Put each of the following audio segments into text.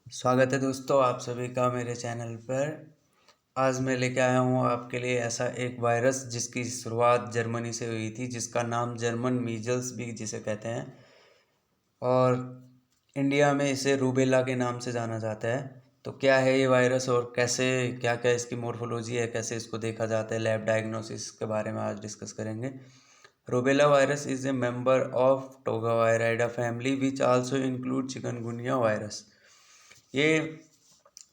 स्वागत है दोस्तों आप सभी का मेरे चैनल पर। आज मैं लेके आया हूँ आपके लिए ऐसा एक वायरस जिसकी शुरुआत जर्मनी से हुई थी, जिसका नाम जर्मन मीजल्स भी जिसे कहते हैं, और इंडिया में इसे रूबेला के नाम से जाना जाता है। तो क्या है ये वायरस और कैसे क्या क्या इसकी मोर्फोलॉजी है, कैसे इसको देखा जाता है, लैब डायग्नोसिस के बारे में आज डिस्कस करेंगे। Rubella virus is a member of togaviridae family which also include chikungunya virus. ये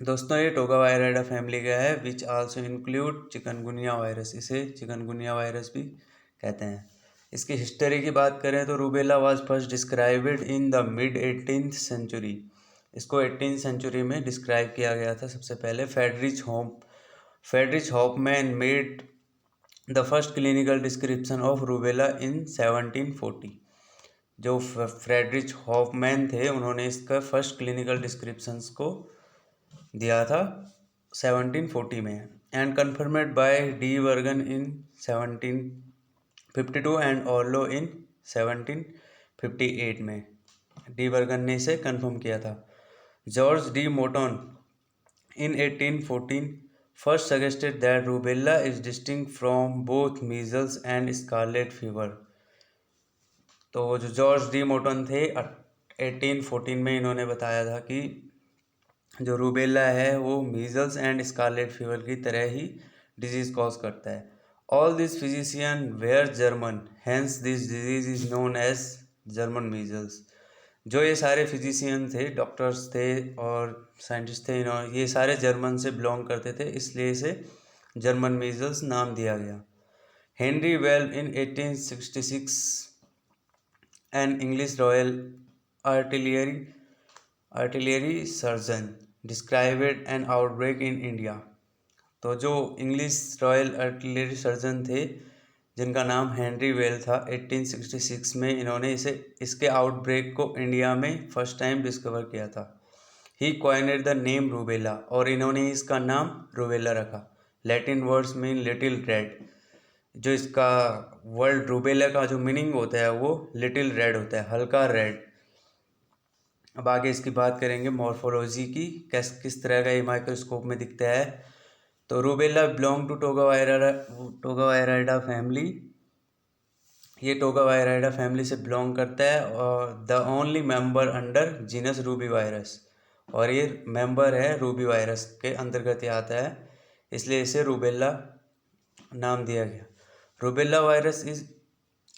दोस्तों ये टोगावायराइडा फैमिली का है which also include chikungunya virus. इसे चिकनगुनिया वायरस भी कहते हैं। इसकी हिस्ट्री की बात करें तो rubella was first described in the mid 18th century. इसको 18th सेंचुरी में डिस्क्राइब किया गया था सबसे पहले। Friedrich Hoffmann made the first clinical description of rubella in 1740। जो फ्रेडरिच हॉफमैन थे उन्होंने इसका फर्स्ट क्लिनिकल डिस्क्रिप्शंस को दिया था 1740 में, and confirmed by de Bergen in 1752 and Orlow in 1758 में। डी वर्गन ने इसे कन्फर्म किया था। George de Maton in 1814 first suggested that rubella is distinct from both measles and scarlet fever। तो जो जॉर्ज डी मोटन थे 1814 में इन्होंने बताया था कि जो रूबेला है वो मीजल्स एंड स्कारलेट फीवर की तरह ही डिजीज कॉज करता है। All this physician were German, hence this disease is known as German measles. जो ये सारे फिजिशियन थे, डॉक्टर्स थे और साइंटिस्ट थे, ये सारे जर्मन से बिलोंग करते थे, इसलिए इसे जर्मन मीजल्स नाम दिया गया। Henry valve in 1866 an English royal artillery surgeon described N outbreak in India. तो जो इंग्लिश रॉयल आर्टिलरी सर्जन थे जिनका नाम हेनरी वेल था, 1866 में इन्होंने इसके आउटब्रेक को इंडिया में फर्स्ट टाइम डिस्कवर किया था। ही कॉइनेड द नेम रूबेला, और इन्होंने इसका नाम रूबेला रखा। Latin words mean little red. जो इसका वर्ड रूबेला का जो मीनिंग होता है वो लिटिल रेड होता है, हल्का रेड। अब आगे इसकी बात करेंगे मॉर्फोलॉजी की, किस तरह का ये माइक्रोस्कोप में दिखता है। तो रूबेला बिलोंग टू टोगावायराइडा फैमिली। ये टोगावायराइडा फैमिली से बिलोंग करता है और the only member under genus Ruby virus, और ये मेंबर है रूबी वायरस के अंतर्गत ये आता है, इसलिए इसे रूबेला नाम दिया गया। Rubella virus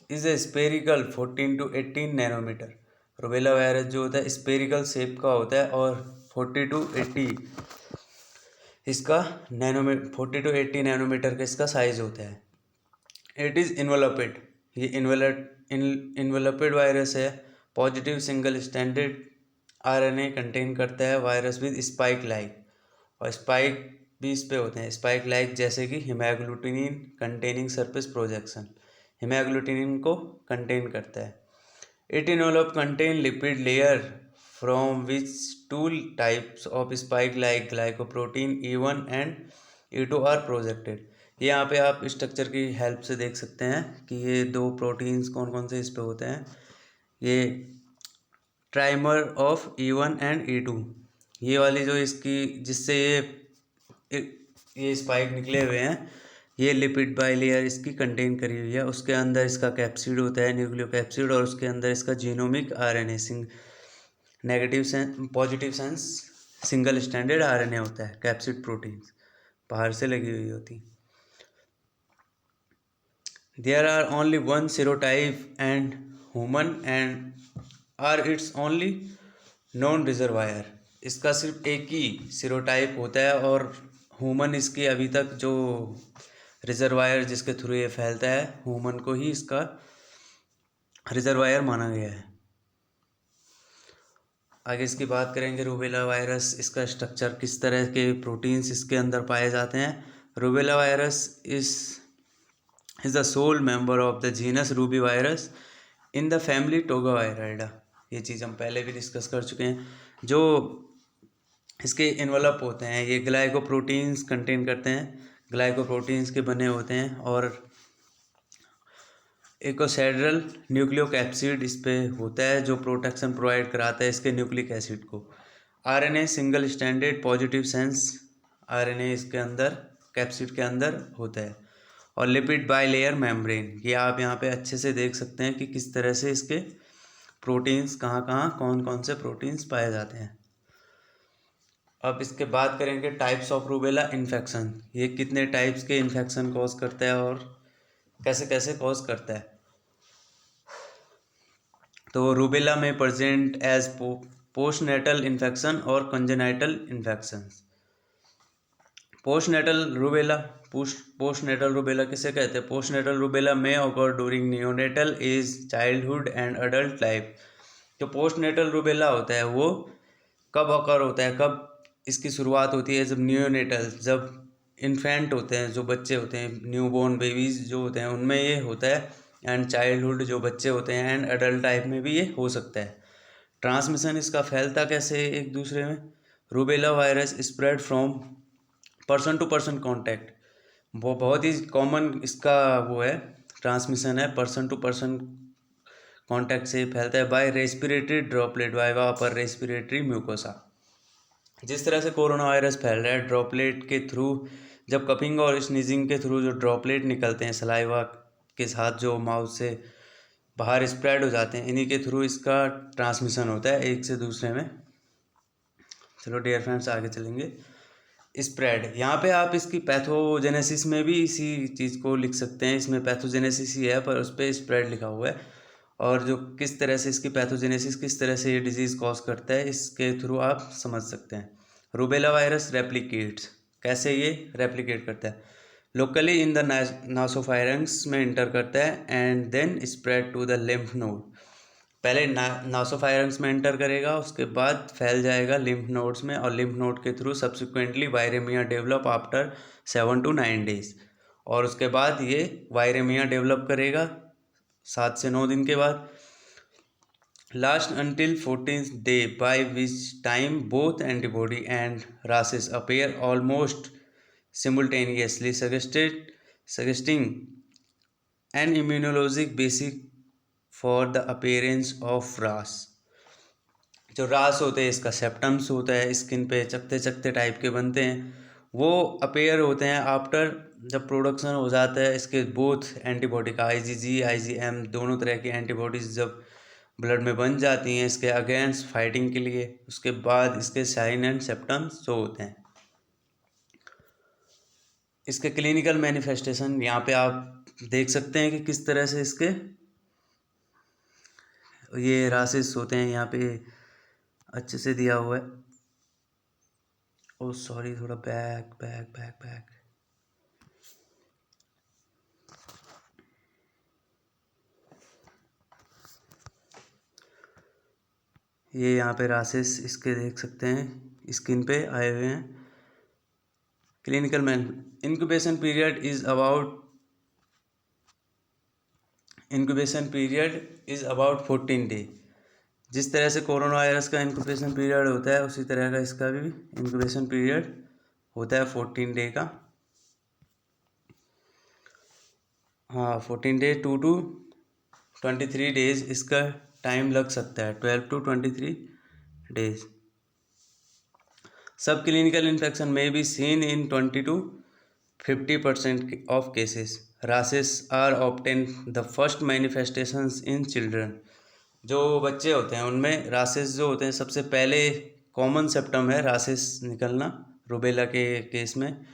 is a spherical 14 to 18 nanometre. Rubella virus जो होता है स्पेरिकल शेप का होता है और 40 to 80 इसका 40 to 80 नैनोमीटर का इसका साइज होता है। इट इज़ इन्वेलपेड, ये इन्वेलपेड वायरस है। Positive single standard RNA contain करता है वायरस विद स्पाइक लाइक, और स्पाइक भी इस पे होते हैं, स्पाइक लाइक जैसे कि haemagglutinin containing surface projection, haemagglutinin को कंटेन करता है। It involve contain lipid layer from which two types of spike like glycoprotein E1 and E2 are projected. यहाँ पे आप स्ट्रक्चर की हेल्प से देख सकते हैं कि ये दो प्रोटीन्स कौन कौन से इस पे होते हैं। ये trimer of E1 and E2, ये वाली जो इसकी जिससे ये स्पाइक निकले हुए हैं, ये लिपिड बाइलेयर इसकी कंटेन करी हुई है। उसके अंदर इसका कैप्सिड होता है, न्यूक्लियो कैप्सिड, और उसके अंदर इसका genomic RNA negative sense positive sense single standard RNA होता है। कैप्सिड प्रोटीन्स बाहर से लगी हुई होती। There are only one serotype and human and are its only non reservoir. इसका सिर्फ एक ही सीरोटाइप होता है और ह्यूमन इसकी अभी तक जो रिजर्वायर जिसके थ्रू ये फैलता है, ह्यूमन को ही इसका रिजर्वायर माना गया है। आगे इसकी बात करेंगे रूबेला वायरस, इसका स्ट्रक्चर, किस तरह के प्रोटीन्स इसके अंदर पाए जाते हैं। Rubella virus is the sole member of the genus rubivirus in the family togaviridae. ये चीज़ हम पहले भी डिस्कस कर चुके हैं। जो इसके इन्वेलप होते हैं ये ग्लाइकोप्रोटीन्स कंटेन करते हैं, ग्लाइकोप्रोटीन्स के बने होते हैं, और एकोसेड्रल न्यूक्लियो कैप्सिड इस पे होता है जो प्रोटेक्शन प्रोवाइड कराता है इसके न्यूक्लिक एसिड को। RNA single standard positive sense RNA इसके अंदर कैप्सिड के अंदर होता है। और लिपिड बाई लेयर मेम्ब्रेन, ये आप यहाँ पे अच्छे से देख सकते हैं कि किस तरह से इसके प्रोटीन्स कहाँ कौन कौन से प्रोटीन्स पाए जाते हैं। अब इसके बाद करेंगे टाइप्स ऑफ रूबेला इन्फेक्शन, ये कितने टाइप्स के इन्फेक्शन कॉज करता है और कैसे कैसे कॉज करता है। तो रूबेला में प्रेजेंट एज पोस्टनेटल इन्फेक्शन और कंजेनाइटल इन्फेक्शंस। पोस्टनेटल रूबेला किसे कहते हैं? पोस्टनेटल रूबेला में occur during neonatal age, childhood and adult life. जो पोस्टनेटल रूबेला होता है वो कब ऑकर होता है, कब इसकी शुरुआत होती है? जब नियोनेटल, जब इन्फेंट होते हैं, जो बच्चे होते हैं, न्यूबॉर्न बेबीज जो होते हैं, उनमें ये होता है। एंड चाइल्डहुड जो बच्चे होते हैं, एंड अडल्ट लाइफ में भी ये हो सकता है। ट्रांसमिशन इसका फैलता कैसे है एक दूसरे में? Rubella virus spread from person to person contact, वो बहुत ही कॉमन इसका वो है ट्रांसमिशन है, पर्सन टू पर्सन कॉन्टैक्ट से फैलता है। By respiratory droplet, by upper respiratory mucosa. जिस तरह से कोरोना वायरस फैल रहा है ड्रॉपलेट के थ्रू, जब कपिंग और स्नीजिंग के थ्रू जो ड्रॉपलेट निकलते हैं सलाइवा के साथ, जो माउथ से बाहर स्प्रेड हो जाते हैं, इन्हीं के थ्रू इसका ट्रांसमिशन होता है एक से दूसरे में। चलो डियर फ्रेंड्स आगे चलेंगे। स्प्रेड, यहाँ पे आप इसकी पैथोजेनेसिस में भी इसी चीज़ को लिख सकते हैं, इसमें पैथोजेनेसिस ही है पर उस पर स्प्रेड लिखा हुआ है। और जो किस तरह से इसकी पैथोजेनेसिस, किस तरह से ये डिजीज़ कॉज करता है, इसके थ्रू आप समझ सकते हैं। रूबेला वायरस रेप्लिकेट्स, कैसे ये रेप्लिकेट करता है? लोकली इन द नासोफायरंग्स में इंटर करता है and then spread to the lymph node. पहले नासोफायरंग्स में एंटर करेगा, उसके बाद फैल जाएगा लिम्फ नोड्स में, और लिम्फ नोड के through subsequently viremia develop after 7 to 9 days। और उसके बाद ये वायरेमिया डेवलप करेगा 7 से 9 दिन के बाद। Last until 14th day, by which time both antibody and rashes appear almost simultaneously, suggesting an immunologic basic for the appearance of rash. जो रास होते हैं, इसका सेप्टम्स होता है, स्किन पे चकते चकते टाइप के बनते हैं, वो अपेयर होते हैं आफ्टर, जब प्रोडक्शन हो जाता है इसके बोथ एंटीबॉडी का, IgG IgM दोनों तरह की एंटीबॉडीज जब ब्लड में बन जाती हैं इसके अगेंस्ट फाइटिंग के लिए, उसके बाद इसके साइन एंड सेप्टम्स शो होते हैं। इसके क्लिनिकल मैनिफेस्टेशन यहाँ पे आप देख सकते हैं कि किस तरह से इसके ये रासेस होते हैं, यहाँ पे अच्छे से दिया हुआ है। ओ सॉरी, थोड़ा बैक बैक बैक बैक। ये यहाँ पे रासेस इसके देख सकते हैं, स्किन पे आए हुए हैं। Clinical man incubation period is about 14 day. जिस तरह से कोरोना वायरस का इंक्यूबेशन पीरियड होता है उसी तरह का इसका भी इंक्यूबेशन पीरियड होता है 14 डे का। हाँ 14 डे 2 to 23 डेज इसका टाइम लग सकता है, 12 to 23 days. Subclinical infection में be seen in 20 to 50% of cases. Rashes are obtain the first manifestations in children. जो बच्चे होते हैं उनमें रासेस जो होते हैं सबसे पहले कॉमन सिम्टम है रासेस निकलना रूबेला के केस में।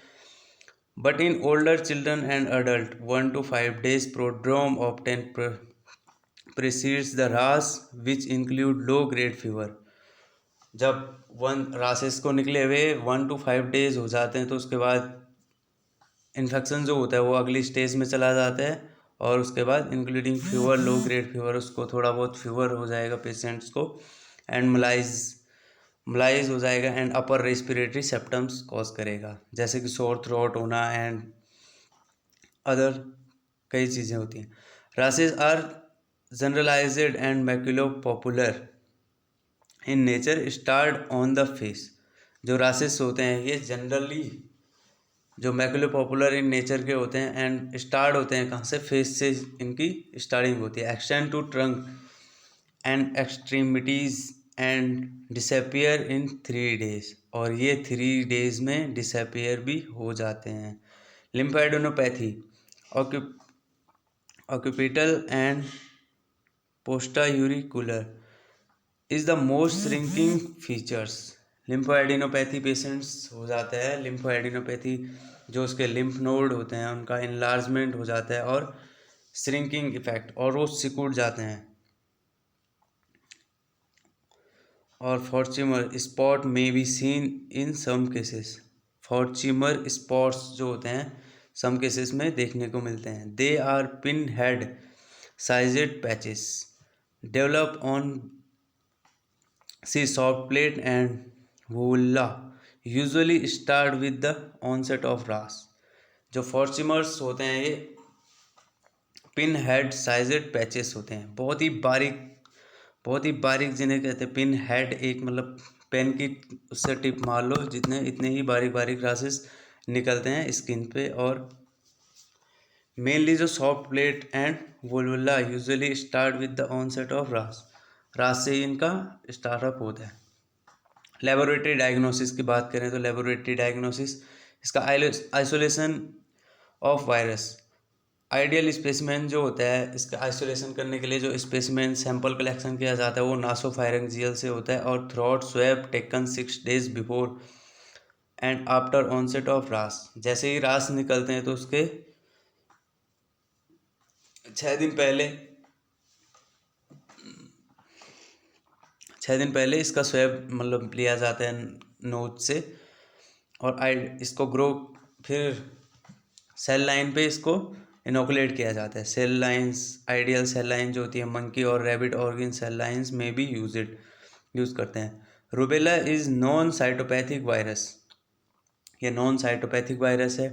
But in older children and adult 1 to 5 days prodrome obtain precedes the rash which include low grade fever. जब रासेस को निकले हुए 1 to 5 days हो जाते हैं तो उसके बाद इन्फेक्शन जो होता है वो अगली स्टेज में चला जाता है, और उसके बाद इंक्लूडिंग फीवर, लो ग्रेड फीवर, उसको थोड़ा बहुत फीवर हो जाएगा पेशेंट्स को, एंड मलाइज हो जाएगा, and upper respiratory symptoms cause करेगा, जैसे कि सोर थ्रोट होना एंड अदर कई चीज़ें होती हैं। Rashes are generalised and maculopapular in nature, start on the face. जो रासेस होते हैं ये जनरली जो मैक्यूलोपॉपुलर इन नेचर के होते हैं एंड स्टार्ट होते हैं कहाँ से? फेस से इनकी स्टार्टिंग होती है। Extend to trunk and extremities and disappear in 3 days, और ये 3 days में डिसअपियर भी हो जाते हैं। Lymphadenopathy occipital and postauricular is the most shrinking features. Lymphadenopathy patients हो जाता है, लिम्फोएडिनोपैथी जो उसके लिम्फ नोड होते हैं उनका इनलार्जमेंट हो जाता है और श्रिंकिंग इफेक्ट, और वो सिकुड़ जाते हैं। और फॉर्च्यूमर स्पॉट में be seen in some cases. Forchheimer spots जो होते हैं सम केसेस में देखने को मिलते हैं। They are pin head sized patches develop on the soft palate and uvula usually start with the onset of rash. जो फॉर्च्यूमर्स होते हैं ये पिन हेड साइजेड पैचेस होते हैं, बहुत ही बारीक जिन्हें कहते हैं पिन हेड, एक मतलब पेन की उससे टिप मार लो जितने इतने ही बारीक बारीक रासेस निकलते हैं स्किन पे। और मेनली जो soft palate and uvula usually start with the onset of rash से ही इनका स्टार्टअप होता है। लेबोरेटरी डायग्नोसिस की बात करें तो लेबोरेटरी डायग्नोसिस इसका isolation of virus. Ideal specimen जो होता है इसका आइसोलेशन करने के लिए जो स्पेसिमेन सैंपल कलेक्शन किया जाता है वो नासोफायरिंजियल से होता है और throat swab taken 6 days before and after onset of rash. जैसे ही रास निकलते हैं तो उसके 6 दिन पहले इसका स्वैब मतलब लिया जाता है नोज से, और इसको ग्रो फिर सेल लाइन पे इसको इनोकुलेट किया जाता है। Cell lines ideal cell line जो होती है मंकी और रैबिट ऑर्गन सेल लाइंस में भी यूज़ करते हैं। Rubella is non cytopathic virus, ये नॉन साइटोपैथिक वायरस है।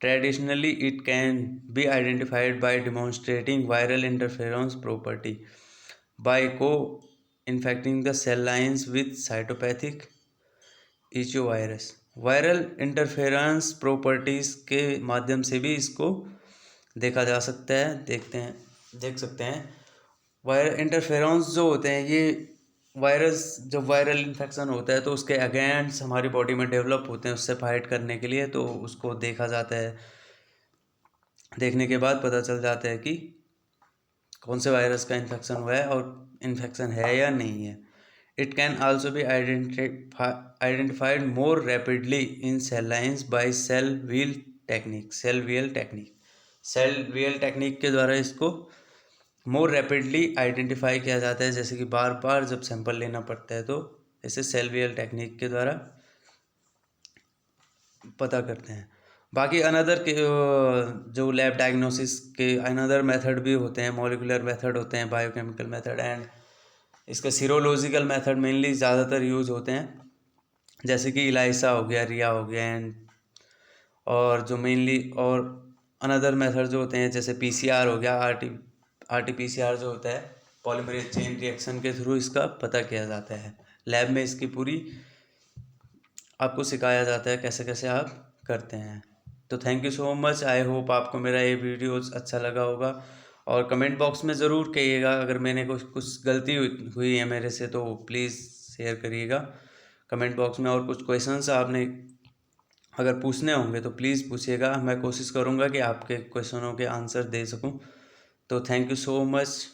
Traditionally it can be identified by demonstrating viral interference property by co infecting the cell lines with cytopathic echovirus. Viral interference properties के माध्यम से भी इसको देखा जा सकता है, देख सकते हैं। वायरल इंटरफेरेंस जो होते हैं ये वायरस, जब वायरल इन्फेक्शन होता है तो उसके अगेंस्ट हमारी बॉडी में डेवलप होते हैं उससे फाइट करने के लिए, तो उसको देखा जाता है। देखने के बाद पता चल जाता है कि कौन से वायरस का इन्फेक्शन हुआ है और इन्फेक्शन है या नहीं है। It can also be identified more rapidly in cell lines by cell wheel technique के द्वारा इसको मोर रैपिडली आइडेंटिफाई किया जाता है। जैसे कि बार बार जब सैंपल लेना पड़ता है तो इसे सेल व्हील टेक्निक के द्वारा पता करते हैं। बाकी अनदर के जो लैब डायग्नोसिस के अनदर मेथड भी होते हैं, मॉलिकुलर मेथड होते हैं, बायोकेमिकल मेथड एंड इसके सीरोलॉजिकल मेथड मेनली ज़्यादातर यूज होते हैं, जैसे कि इलाइसा हो गया, रिया हो गया एंड और जो मेनली और अनदर मेथड जो होते हैं जैसे पीसीआर हो गया, आरटीपीसीआर जो होता है पॉलीमरेज चेन रिएक्शन के थ्रू इसका पता किया जाता है। लैब में इसकी पूरी आपको सिखाया जाता है कैसे कैसे आप करते हैं। तो thank you so much, I hope आपको मेरा ये वीडियो अच्छा लगा होगा, और कमेंट बॉक्स में ज़रूर कहिएगा अगर मैंने कुछ गलती हुई है मेरे से तो प्लीज़ शेयर करिएगा कमेंट बॉक्स में। और कुछ क्वेश्चंस आपने अगर पूछने होंगे तो प्लीज़ पूछिएगा, मैं कोशिश करूँगा कि आपके क्वेश्चनों के आंसर दे सकूँ। तो थैंक यू सो मच।